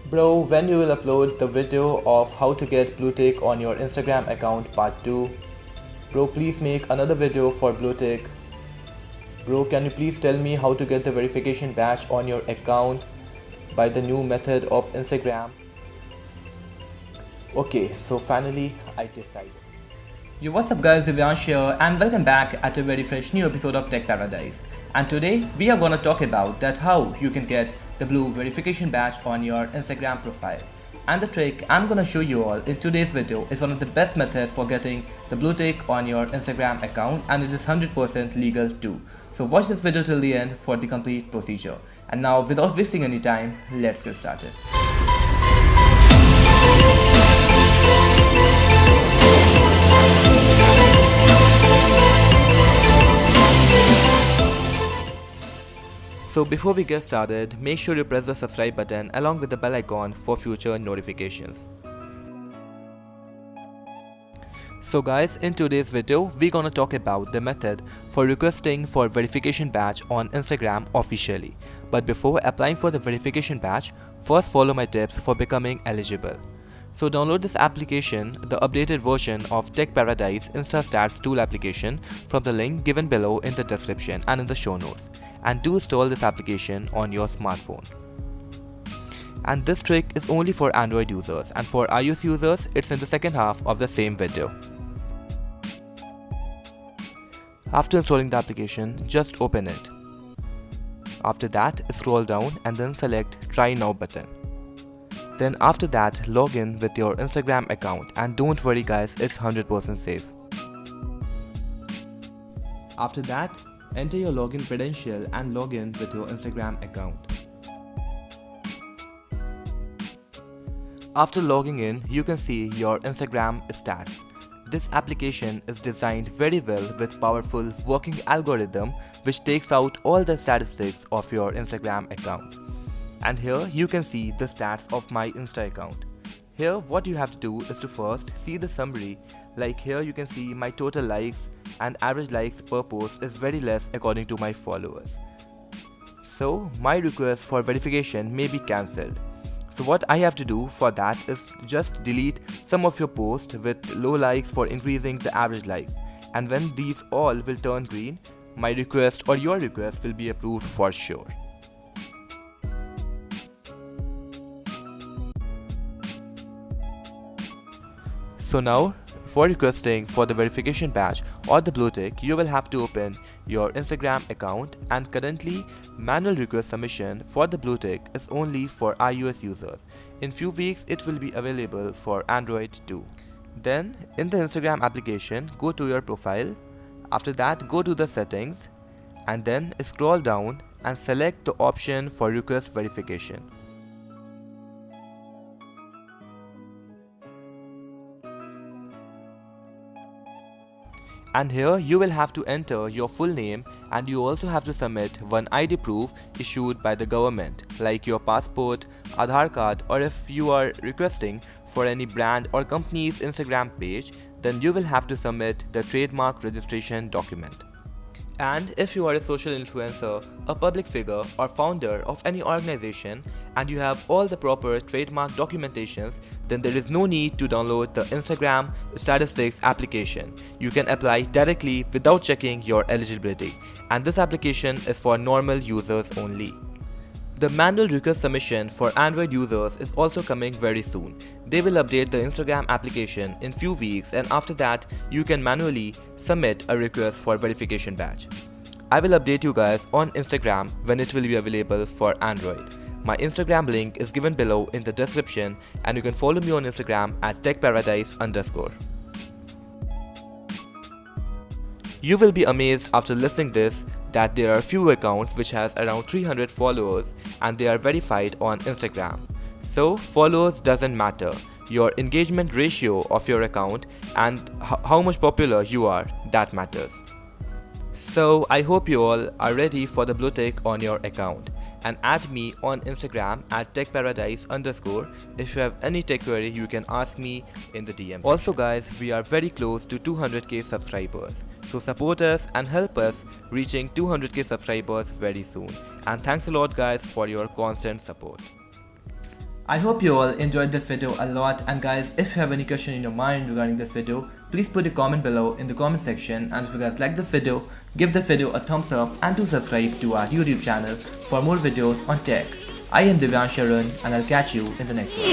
Bro, when you will upload the video of how to get blue tick on your Instagram account part 2? Bro, please make another video for blue tick. Bro, can you please tell me how to get the verification badge on your account by the new method of Instagram? Okay, so finally I decided. Yo, what's up guys, Divyansh here and welcome back at a very fresh new episode of Tech Paradise. And today we are gonna talk about that how you can get the blue verification badge on your Instagram profile. And the trick I'm gonna show you all in today's video is one of the best methods for getting the blue tick on your Instagram account, and it is 100% legal too. So watch this video till the end for the complete procedure. And now without wasting any time, let's get started. So before we get started, make sure you press the subscribe button along with the bell icon for future notifications. So guys, in today's video, we're gonna talk about the method for requesting for verification badge on Instagram officially. But before applying for the verification badge, first follow my tips for becoming eligible. So download this application, the updated version of Tech Paradise InstaStats tool application from the link given below in the description and in the show notes. And do install this application on your smartphone. And this trick is only for Android users, and for iOS users it's in the second half of the same video. After installing the application, just open it. After that, scroll down and then select Try Now button. Then after that, log in with your Instagram account, and don't worry guys, it's 100% safe. After that, enter your login credential and log in with your Instagram account. After logging in, you can see your Instagram stats. This application is designed very well with powerful working algorithm which takes out all the statistics of your Instagram account. And here you can see the stats of my Insta account. Here what you have to do is to first see the summary. Like here you can see my total likes and average likes per post is very less according to my followers. So my request for verification may be cancelled. So what I have to do for that is just delete some of your posts with low likes for increasing the average likes. And when these all will turn green, my request or your request will be approved for sure. So now, for requesting for the verification badge or the blue tick, you will have to open your Instagram account, and currently manual request submission for the blue tick is only for iOS users. In few weeks it will be available for Android too. Then in the Instagram application, go to your profile. After that, go to the settings and then scroll down and select the option for request verification. And here you will have to enter your full name, and you also have to submit one ID proof issued by the government like your passport, Aadhaar card, or if you are requesting for any brand or company's Instagram page, then you will have to submit the trademark registration document. And if you are a social influencer, a public figure or founder of any organization and you have all the proper trademark documentations, then there is no need to download the Instagram statistics application. You can apply directly without checking your eligibility, and this application is for normal users only. The manual request submission for Android users is also coming very soon. They will update the Instagram application in few weeks, and after that you can manually submit a request for verification badge. I will update you guys on Instagram when it will be available for Android. My Instagram link is given below in the description, and you can follow me on Instagram at techparadise_. You will be amazed after listening this that there are few accounts which has around 300 followers and they are verified on Instagram. So followers doesn't matter, your engagement ratio of your account and how much popular you are, that matters. So I hope you all are ready for the blue tick on your account, and add me on Instagram at techparadise_. If you have any tech query, you can ask me in the DM. Also guys, we are very close to 200k subscribers. So support us and help us reaching 200k subscribers very soon. And thanks a lot guys for your constant support. I hope you all enjoyed this video a lot, and guys, if you have any question in your mind regarding this video, please put a comment below in the comment section, and if you guys like this video, give this video a thumbs up and do subscribe to our YouTube channel for more videos on tech. I am Divyan Sharan, and I'll catch you in the next one.